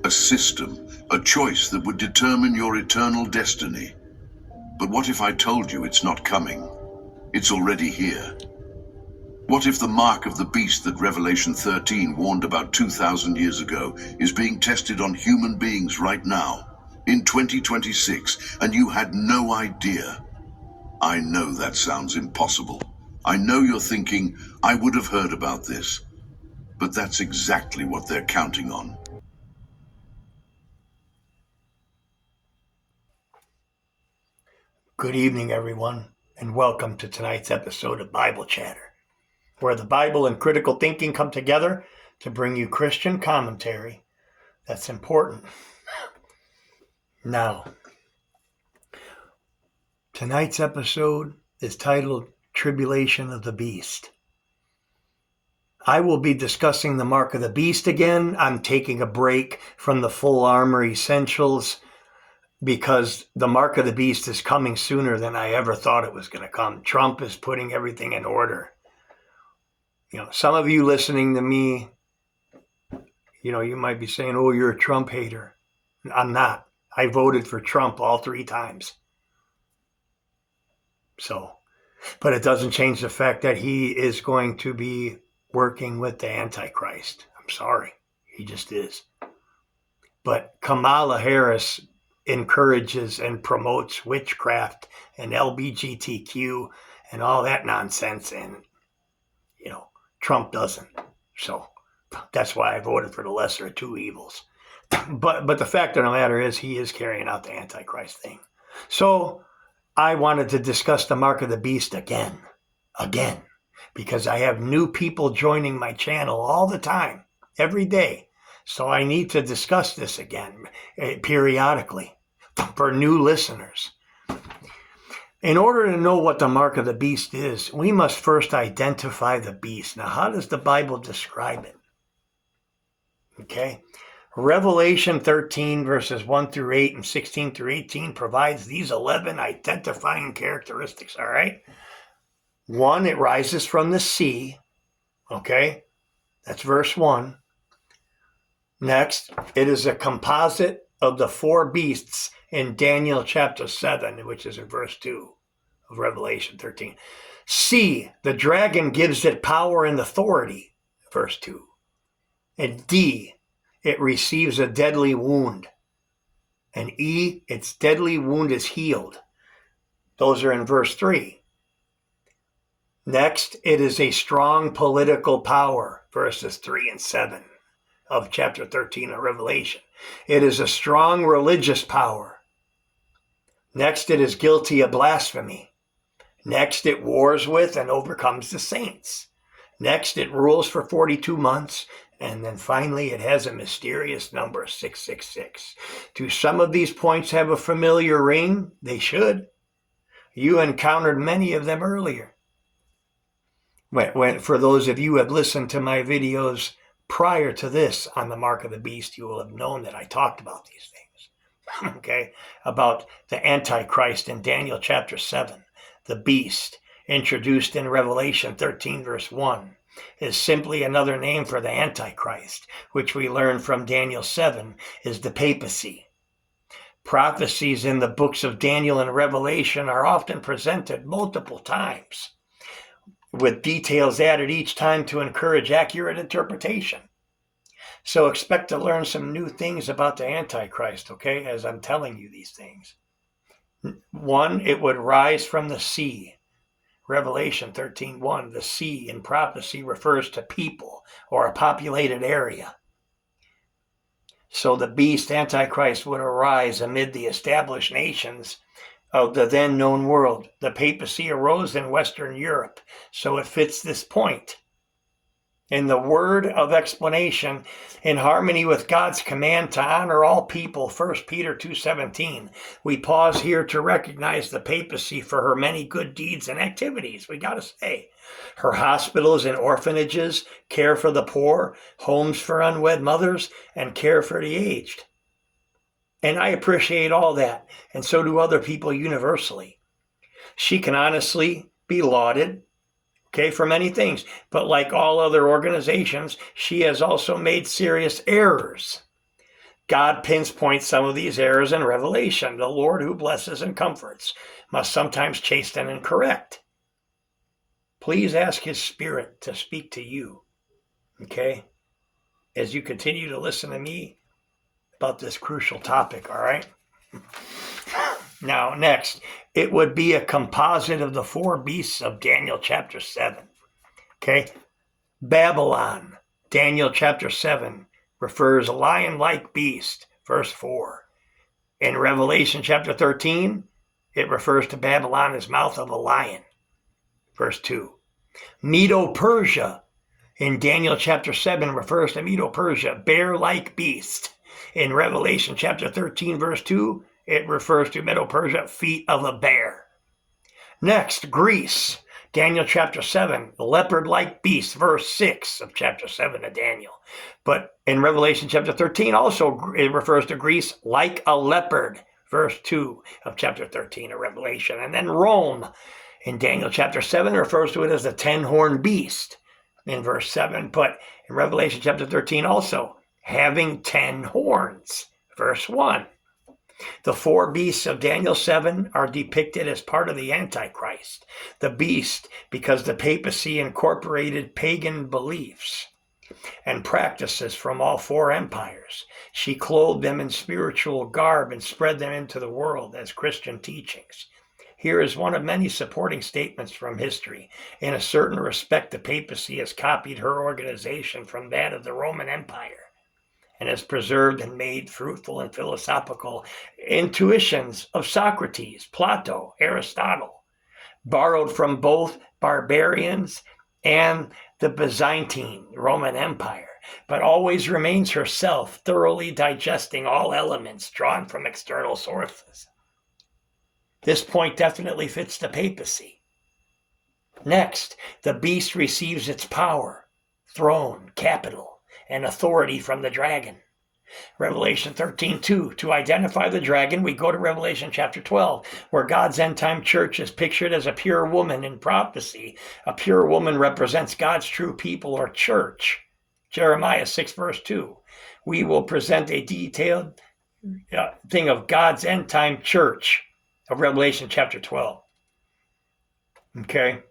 a system, a choice that would determine your eternal destiny. But what if I told you it's not coming? It's already here. What if the mark of the beast that Revelation 13 warned about 2,000 years ago is being tested on human beings right now, in 2026, and you had no idea? I know that sounds impossible. I know you're thinking, I would have heard about this. But that's exactly what they're counting on. Good evening, everyone, and welcome to tonight's episode of Bible Chatter, where the Bible and critical thinking come together to bring you Christian commentary that's important. Now, tonight's episode is titled Tribulation of the Beast. I will be discussing the mark of the beast again. I'm taking a break from the full armor essentials because the mark of the beast is coming sooner than I ever thought it was going to come. Trump is putting everything in order. Some of you listening to me, you might be saying, oh, you're a Trump hater. I'm not. I voted for Trump all 3 times. But it doesn't change the fact that he is going to be working with the Antichrist. I'm sorry. He just is. But Kamala Harris encourages and promotes witchcraft and LGBTQ and all that nonsense, and Trump doesn't. So that's why I voted for the lesser of 2 evils. But the fact of the matter is he is carrying out the Antichrist thing. So I wanted to discuss the mark of the beast again, because I have new people joining my channel all the time, every day. So I need to discuss this again periodically for new listeners. In order to know what the mark of the beast is, we must first identify the beast. Now, how does the Bible describe it? Okay. Revelation 13 verses 1 through 8 and 16 through 18 provides these 11 identifying characteristics, all right? 1, it rises from the sea, okay? That's verse 1. Next, it is a composite of the 4 beasts in Daniel chapter 7, which is in verse 2 of Revelation 13. C, the dragon gives it power and authority, verse 2. And D, it receives a deadly wound. And E, its deadly wound is healed. Those are in verse 3. Next, it is a strong political power, verses 3 and 7 of chapter 13 of Revelation. It is a strong religious power. Next, it is guilty of blasphemy. Next, it wars with and overcomes the saints. Next, it rules for 42 months. And then finally, it has a mysterious number, 666. Do some of these points have a familiar ring? They should. You encountered many of them earlier. For those of you who have listened to my videos prior to this on the mark of the beast, you will have known that I talked about these things. Okay? About the Antichrist in Daniel chapter 7. The beast, introduced in Revelation 13 verse 1. Is simply another name for the Antichrist, which we learn from Daniel 7 is the papacy. Prophecies in the books of Daniel and Revelation are often presented multiple times, with details added each time to encourage accurate interpretation. So expect to learn some new things about the Antichrist, okay, as I'm telling you these things. 1, it would rise from the sea. Revelation 13:1, the sea in prophecy refers to people or a populated area. So the beast, Antichrist, would arise amid the established nations of the then known world. The papacy arose in Western Europe, so it fits this point. In the word of explanation, in harmony with God's command to honor all people, 1 Peter 2:17, we pause here to recognize the papacy for her many good deeds and activities. We got to say, her hospitals and orphanages, care for the poor, homes for unwed mothers, and care for the aged. And I appreciate all that, and so do other people universally. She can honestly be lauded, for many things. But like all other organizations, she has also made serious errors. God pinpoints some of these errors in Revelation. The Lord who blesses and comforts must sometimes chasten and correct. Please ask his Spirit to speak to you, okay, as you continue to listen to me about this crucial topic, all right? Now, next, it would be a composite of the 4 beasts of Daniel chapter 7, okay? Babylon, Daniel chapter 7, refers a lion-like beast, verse 4. In Revelation chapter 13, it refers to Babylon as mouth of a lion, verse 2. Medo-Persia in Daniel chapter 7 refers to Medo-Persia, bear-like beast. In Revelation chapter 13, verse 2, it refers to Medo-Persia, feet of a bear. Next, Greece. Daniel chapter 7, the leopard-like beast, verse 6 of chapter 7 of Daniel. But in Revelation chapter 13, also it refers to Greece like a leopard, verse 2 of chapter 13 of Revelation. And then Rome in Daniel chapter 7 refers to it as the 10-horned beast in verse 7. But in Revelation chapter 13 also, having 10 horns, verse 1. The 4 beasts of Daniel 7 are depicted as part of the Antichrist. The beast, because the papacy incorporated pagan beliefs and practices from all 4 empires. She clothed them in spiritual garb and spread them into the world as Christian teachings. Here is one of many supporting statements from history. In a certain respect, the papacy has copied her organization from that of the Roman Empire, and has preserved and made fruitful and philosophical intuitions of Socrates, Plato, Aristotle, borrowed from both barbarians and the Byzantine Roman Empire, but always remains herself, thoroughly digesting all elements drawn from external sources. This point definitely fits the papacy. Next, the beast receives its power, throne, capital, and authority from the dragon. Revelation 13:2. To identify the dragon, we go to Revelation chapter 12, where God's end-time church is pictured as a pure woman in prophecy. A pure woman represents God's true people or church. Jeremiah 6, verse 2. We will present a detailed thing of God's end-time church of Revelation chapter 12. Okay?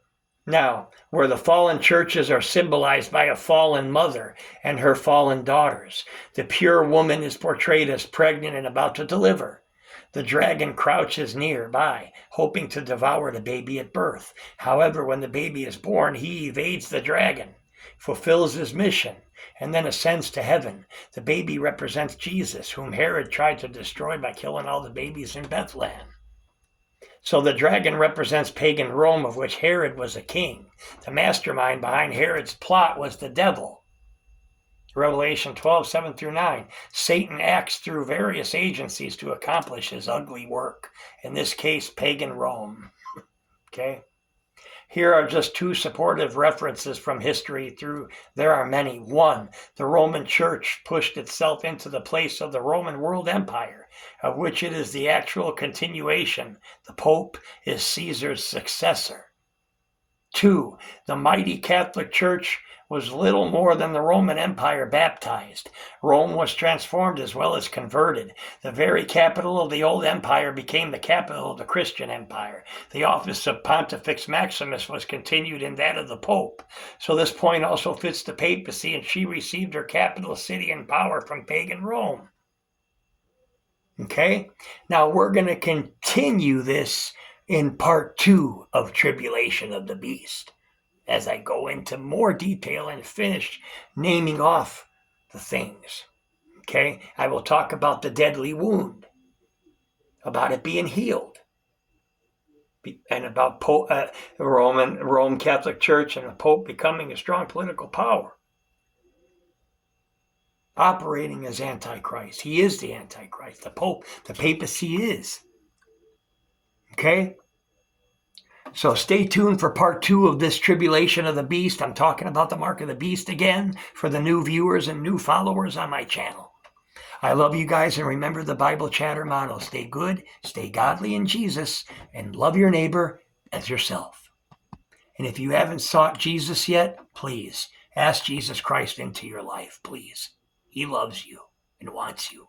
Now, where the fallen churches are symbolized by a fallen mother and her fallen daughters, the pure woman is portrayed as pregnant and about to deliver. The dragon crouches nearby, hoping to devour the baby at birth. However, when the baby is born, he evades the dragon, fulfills his mission, and then ascends to heaven. The baby represents Jesus, whom Herod tried to destroy by killing all the babies in Bethlehem. So the dragon represents pagan Rome, of which Herod was a king. The mastermind behind Herod's plot was the devil. Revelation 12, 7 through 9. Satan acts through various agencies to accomplish his ugly work. In this case, pagan Rome. Okay? Here are just 2 supportive references from history. There are many. 1, the Roman Church pushed itself into the place of the Roman world empire, of which it is the actual continuation. The Pope is Caesar's successor. 2, the mighty Catholic Church was little more than the Roman Empire baptized. Rome was transformed as well as converted. The very capital of the old empire became the capital of the Christian empire. The office of Pontifex Maximus was continued in that of the Pope. So this point also fits the papacy, and she received her capital city and power from pagan Rome. Okay? Now we're going to continue this in part 2 of Tribulation of the Beast, as I go into more detail and finish naming off the things. Okay? I will talk about the deadly wound, about it being healed, and about Roman Catholic Church and the Pope becoming a strong political power, operating as Antichrist. He is the Antichrist. The Pope, the papacy is. Okay? So stay tuned for part 2 of this Tribulation of the Beast. I'm talking about the mark of the beast again for the new viewers and new followers on my channel. I love you guys, and remember the Bible chatter motto: stay good, stay godly in Jesus, and love your neighbor as yourself. And if you haven't sought Jesus yet, please ask Jesus Christ into your life, please. He loves you and wants you.